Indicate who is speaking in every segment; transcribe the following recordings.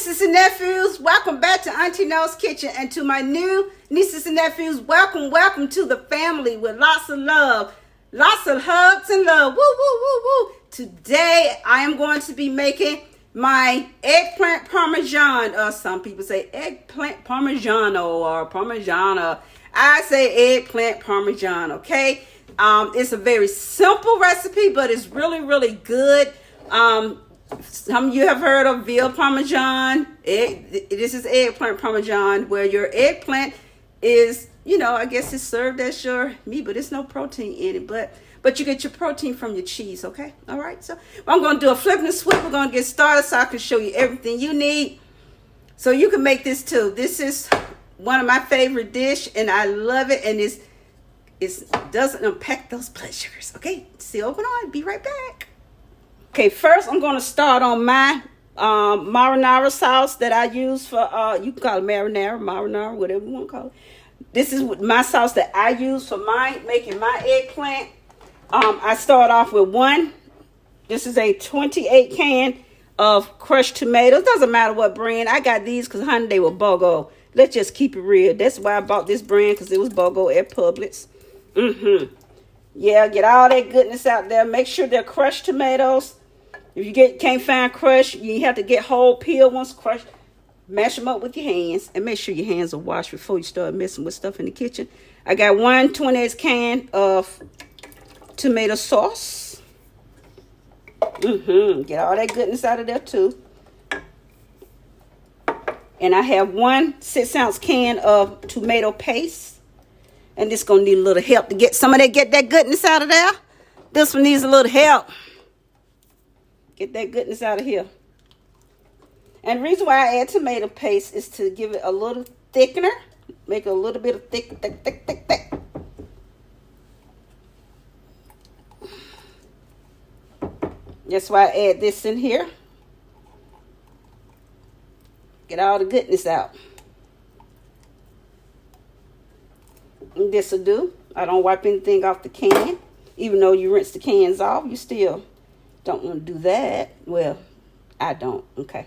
Speaker 1: nieces and nephews, welcome back to Auntie No's Kitchen. And to my new nieces and nephews, welcome to the family with lots of love, lots of hugs and love. Woo, woo, woo, woo. Today, I am going to be making my eggplant Parmesan. Some people say eggplant Parmigiano or Parmigiana. I say eggplant Parmesan, okay? It's a very simple recipe, but it's really, really good. Some of you have heard of veal Parmesan. This is eggplant Parmesan, where your eggplant is, I guess it's served as your meat, but there's no protein in it. But you get your protein from your cheese, okay? All right, so I'm going to do a flip and a switch. We're going to get started so I can show you everything you need so you can make this too. This is one of my favorite dish, and I love it, and it doesn't impact those blood sugars, okay? See, open on. Be right back. Okay, first I'm going to start on my marinara sauce that I use for, you can call it marinara, whatever you want to call it. This is my sauce that I use for making my eggplant. I start off with this is a 28 can of crushed tomatoes. Doesn't matter what brand. I got these because, honey, they were BOGO. Let's just keep it real. That's why I bought this brand, because it was BOGO at Publix. Yeah, get all that goodness out there. Make sure they're crushed tomatoes. If you can't find crushed, you have to get whole peel once crushed. Mash them up with your hands, and make sure your hands are washed before you start messing with stuff in the kitchen. I got 1/28 can of tomato sauce. Get all that goodness out of there too. And I have 1 6-ounce can of tomato paste. And this gonna need a little help to get that goodness out of there. This one needs a little help. Get that goodness out of here. And the reason why I add tomato paste is to give it a little thickener. Make it a little bit of thick. That's why I add this in here. Get all the goodness out. And this will do. I don't wipe anything off the can. Even though you rinse the cans off, you still don't want to do that. Well, I don't. Okay.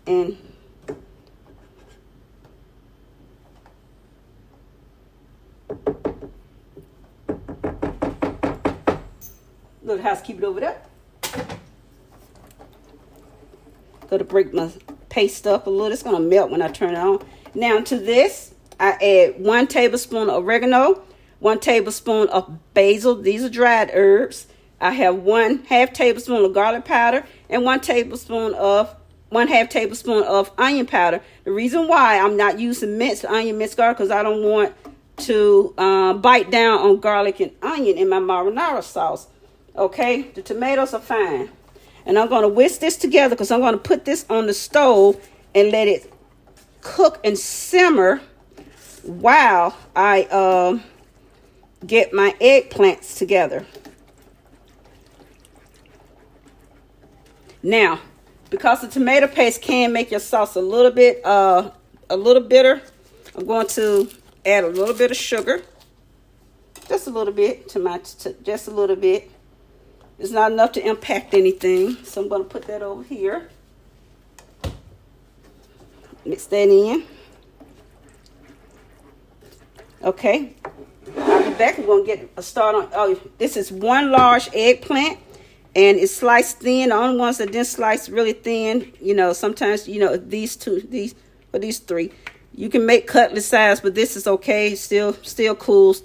Speaker 1: And little housekeeping over there. Got to break my paste up a little. It's going to melt when I turn it on. Now to this, I add 1 tablespoon of oregano, 1 tablespoon of basil. These are dried herbs. I have 1/2 tablespoon of garlic powder and 1/2 tablespoon of onion powder. The reason why I'm not using minced garlic, because I don't want to bite down on garlic and onion in my marinara sauce. Okay, the tomatoes are fine. And I'm going to whisk this together, because I'm going to put this on the stove and let it cook and simmer while I get my eggplants together. Now, because the tomato paste can make your sauce a little bitter, I'm going to add a little bit of sugar. Just a little bit just a little bit. It's not enough to impact anything, so I'm going to put that over here. Mix that in. Okay. I'll be back. We're going to get a start on. Oh, this is 1 large eggplant, and it's sliced thin. The only ones that didn't slice really thin, sometimes, these 3. You can make cutlet size, but this is okay. Still cool.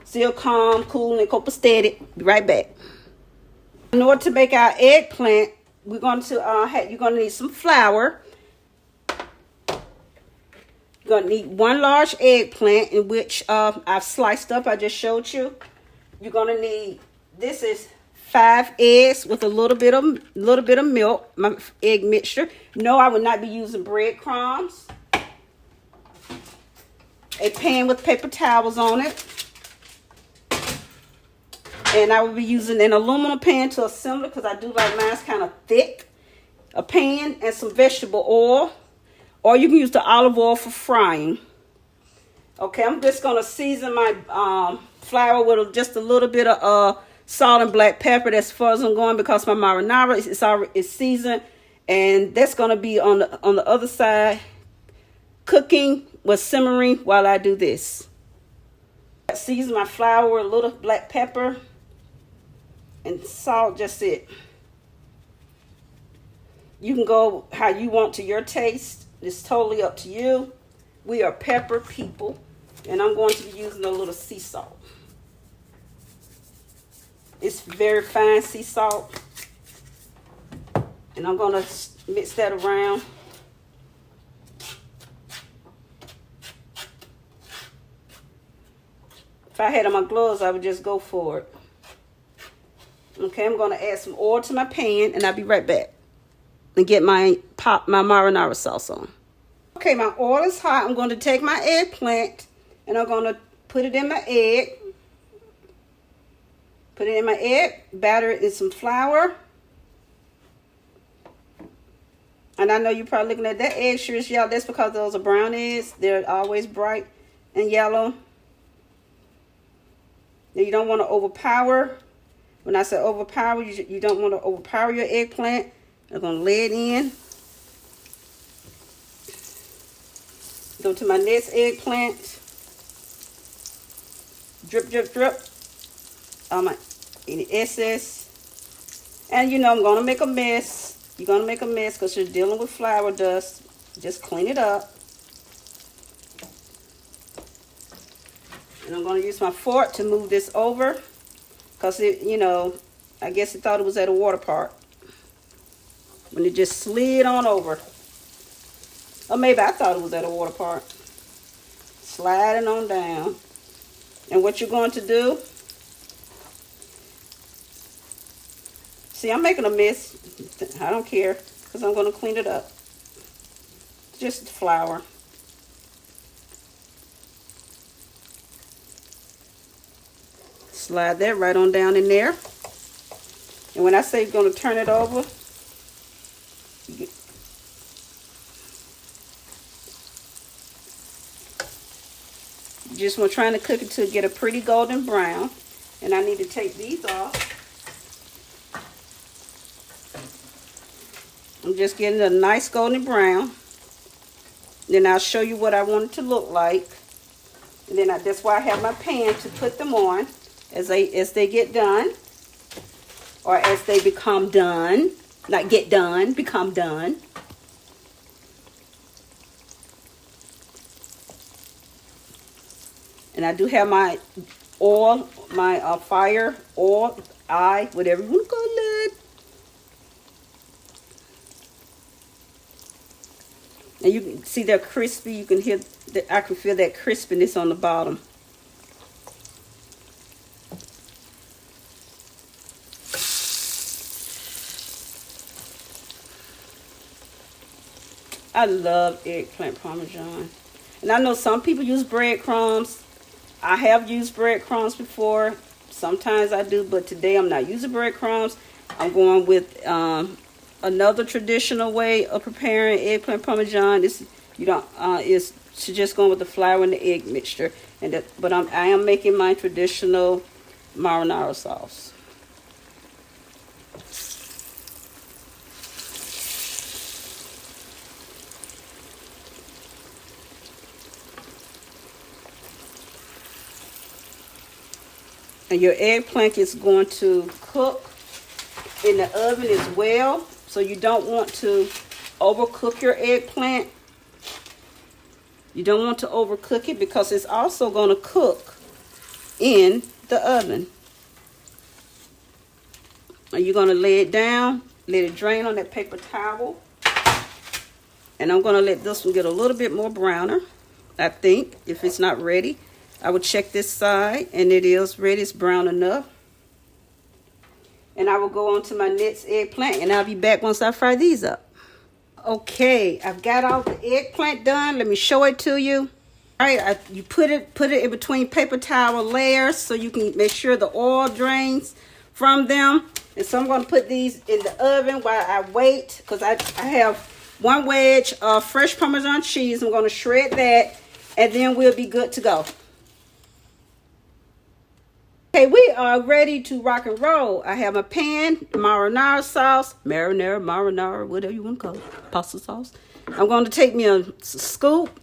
Speaker 1: Still calm, cool, and copacetic. Be right back. In order to make our eggplant, you're going to need some flour. You're going to need 1 large eggplant, in which I've sliced up. I just showed you. You're going to need, this is 5 eggs with a little bit of milk, my egg mixture. No, I would not be using breadcrumbs. A pan with paper towels on it. And I will be using an aluminum pan to assemble it, because I do like mine's kind of thick. A pan and some vegetable oil. Or you can use the olive oil for frying. Okay, I'm just going to season my flour with just a little bit of salt and black pepper. That's as far as I'm going, because my marinara is seasoned And that's going to be on the other side, cooking or simmering while I do this. Season my flour with a little black pepper and salt, just it. You can go how you want to your taste. It's totally up to you. We are pepper people, and I'm going to be using a little sea salt. It's very fine sea salt, and I'm going to mix that around. If I had on my gloves, I would just go for it. Okay, I'm going to add some oil to my pan, and I'll be right back and get my marinara sauce on. Okay, my oil is hot. I'm going to take my eggplant, and I'm going to put it in my egg. Put it in my egg, batter it in some flour. And I know you're probably looking at that egg sure is yellow. That's because those are brown eggs. They're always bright and yellow. Now you don't want to overpower. When I say overpower, you don't want to overpower your eggplant. I'm going to lay it in. Go to my next eggplant. Drip, drip, drip. Any excess. And you know I'm going to make a mess. You're going to make a mess because you're dealing with flour dust. Just clean it up. And I'm going to use my fork to move this over. Because it, you know, I guess it thought it was at a water park. When it just slid on over. Or maybe I thought it was at a water park. Sliding on down. And what you're going to do. See, I'm making a mess. I don't care. Because I'm going to clean it up. Just flour. Slide that right on down in there. And when I say you're going to turn it over, you just want trying to cook it to get a pretty golden brown. And I need to take these off. I'm just getting a nice golden brown. Then I'll show you what I want it to look like. And then that's why I have my pan to put them on as they get done. Or as they become done. Not get done, become done. And I do have my oil, my fire, oil, whatever you want to call it. And you can see they're crispy. You can hear that I can feel that crispiness on the bottom. I love eggplant Parmesan. And I know some people use breadcrumbs. I have used breadcrumbs before. Sometimes I do, but today I'm not using breadcrumbs. I'm going with another traditional way of preparing eggplant Parmesan. Is to just going with the flour and the egg mixture. But I am making my traditional marinara sauce. And your eggplant is going to cook in the oven as well. So you don't want to overcook your eggplant. You don't want to overcook it because it's also going to cook in the oven. And you're going to lay it down, let it drain on that paper towel. And I'm going to let this one get a little bit more browner, I think, if it's not ready. I will check this side, and it is ready. It's brown enough. And I will go on to my next eggplant, and I'll be back once I fry these up. Okay, I've got all the eggplant done. Let me show it to you. All right, you put it in between paper towel layers so you can make sure the oil drains from them. And so I'm going to put these in the oven while I wait, because I have one wedge of fresh Parmesan cheese. I'm going to shred that, and then we'll be good to go. Okay, we are ready to rock and roll. I have a pan, marinara sauce, marinara, whatever you want to call it, pasta sauce. I'm going to take me a scoop,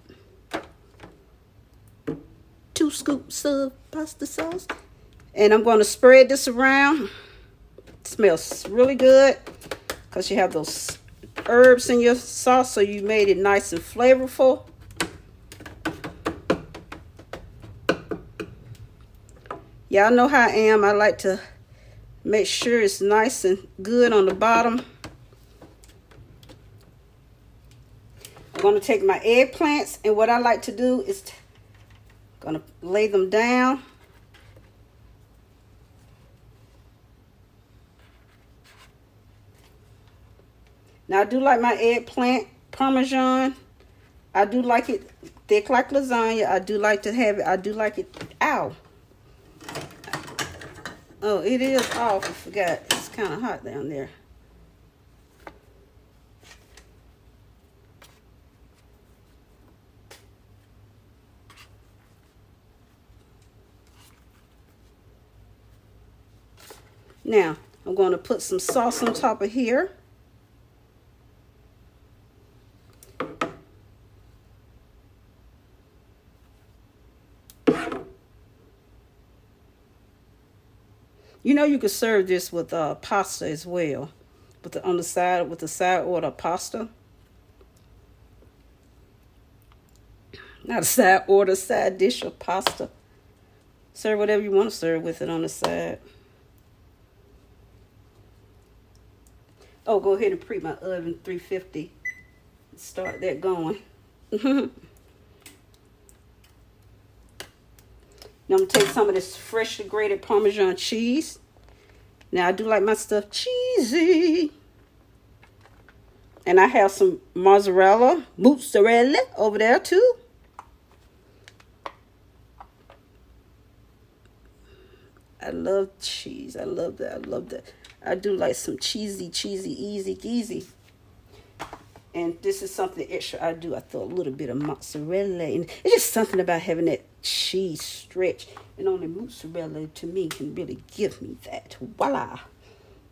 Speaker 1: 2 scoops of pasta sauce, and I'm going to spread this around. It smells really good because you have those herbs in your sauce, so you made it nice and flavorful. Y'all know how I am. I like to make sure it's nice and good on the bottom. I'm going to take my eggplants, and what I like to do is going to lay them down. Now I do like my eggplant Parmesan. I do like it thick like lasagna. I do like to have it. I do like it. Ow. Oh, it is off. I forgot. It's kind of hot down there. Now, I'm going to put some sauce on top of here. You know, you could serve this with pasta as well, on the side with the side order pasta. Not a side order, side dish of pasta. Serve whatever you want to serve with it on the side. Oh, go ahead and preheat my oven 350. Start that going. Now I'm going to take some of this freshly grated Parmesan cheese. Now I do like my stuff cheesy. And I have some mozzarella over there too. I love cheese. I love that. I love that. I do like some cheesy, easy. And this is something extra I do. I throw a little bit of mozzarella in. It's just something about having that cheese stretch. And only mozzarella to me can really give me that. Voila.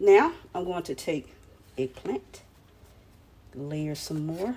Speaker 1: Now I'm going to take eggplant. Layer some more.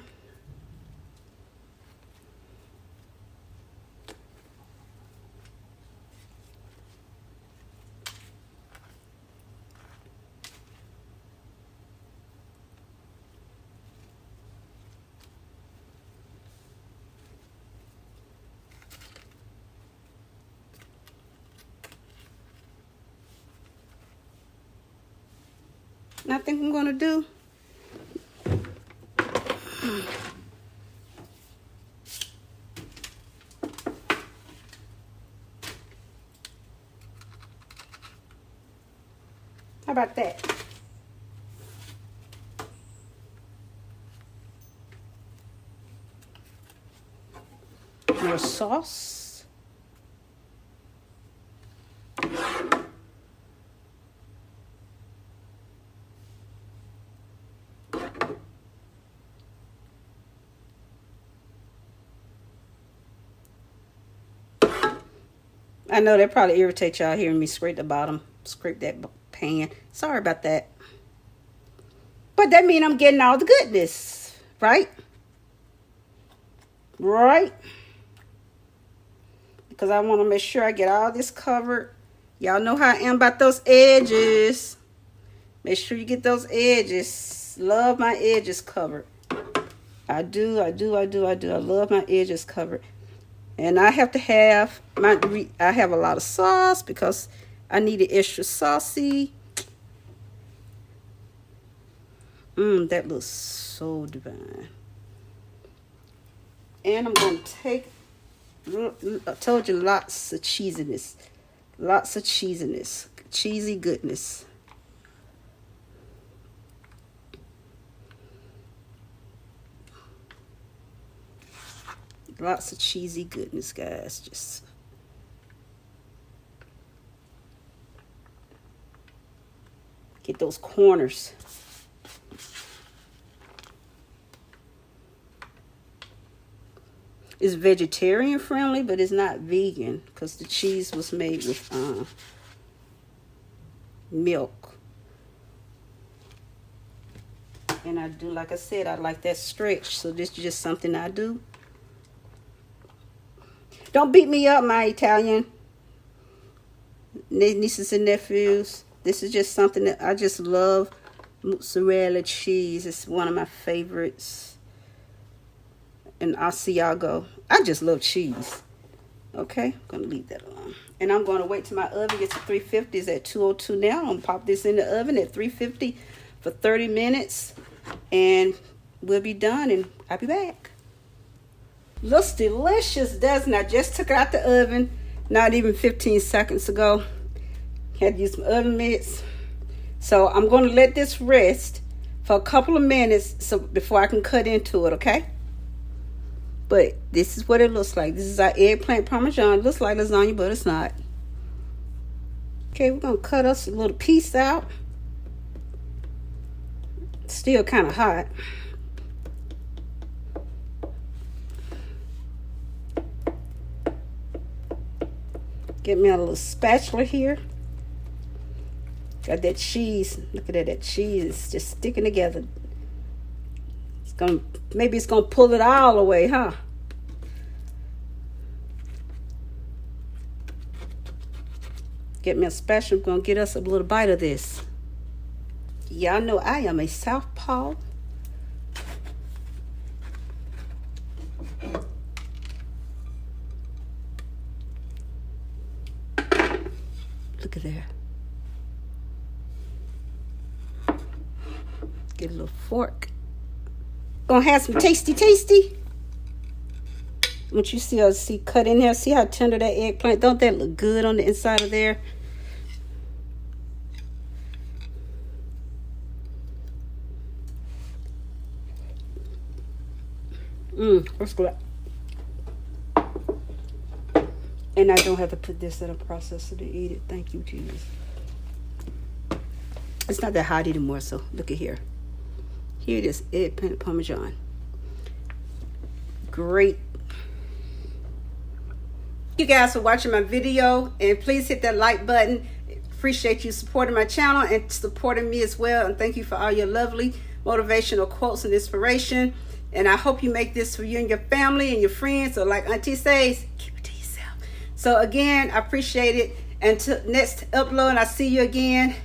Speaker 1: And I think I'm going to do how about that? More sauce. I know that probably irritates y'all hearing me scrape the bottom, scrape that pan. Sorry about that. But that means I'm getting all the goodness, right? Right? Because I want to make sure I get all this covered. Y'all know how I am about those edges. Make sure you get those edges. Love my edges covered. I do. I love my edges covered. And I have to have I have a lot of sauce because I need it extra saucy. That looks so divine. And I'm going to take, I told you, lots of cheesiness. Lots of cheesiness. Cheesy goodness. Lots of cheesy goodness, guys. Just get those corners. It's vegetarian friendly, but it's not vegan because the cheese was made with milk. And I do, like I said, I like that stretch. So this is just something I do. Don't beat me up, my Italian nieces and nephews. This is just something that I just love. Mozzarella cheese. It's one of my favorites. And Asiago. I just love cheese. Okay, I'm going to leave that alone. And I'm going to wait till my oven gets to 350. It's at 202 now. I'm going to pop this in the oven at 350 for 30 minutes. And we'll be done, and I'll be back. Looks delicious, doesn't it? I just took it out the oven not even 15 seconds ago. Had to use some oven mitts. So I'm going to let this rest for a couple of minutes so before I can cut into it, okay? But this is what it looks like. This is our eggplant Parmesan. It looks like lasagna, but it's not. Okay, we're going to cut us a little piece out. It's still kind of hot. Get me a little spatula here. Got that cheese. Look at that. That cheese is just sticking together. Maybe it's gonna pull it all away, huh? Get me a spatula. I'm gonna get us a little bite of this. Y'all know I am a southpaw. Look at there. Get a little fork. Gonna have some tasty. Once you see cut in there, see how tender that eggplant. Don't that look good on the inside of there? That's good. And I don't have to put this in a processor to eat it. Thank you, Jesus. It's not that hot anymore, so look at here. Here it is, eggplant Parmesan. Great. Thank you guys for watching my video, and please hit that like button. Appreciate you supporting my channel and supporting me as well. And thank you for all your lovely motivational quotes and inspiration. And I hope you make this for you and your family and your friends. So like Auntie says, keep it to yourself. So again, I appreciate it. Until next upload, I see you again.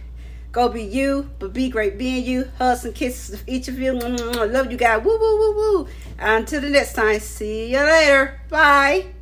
Speaker 1: Go be you, but be great being you. Hugs and kisses to each of you. Love you guys. Woo, woo, woo, woo. Until the next time, see you later. Bye.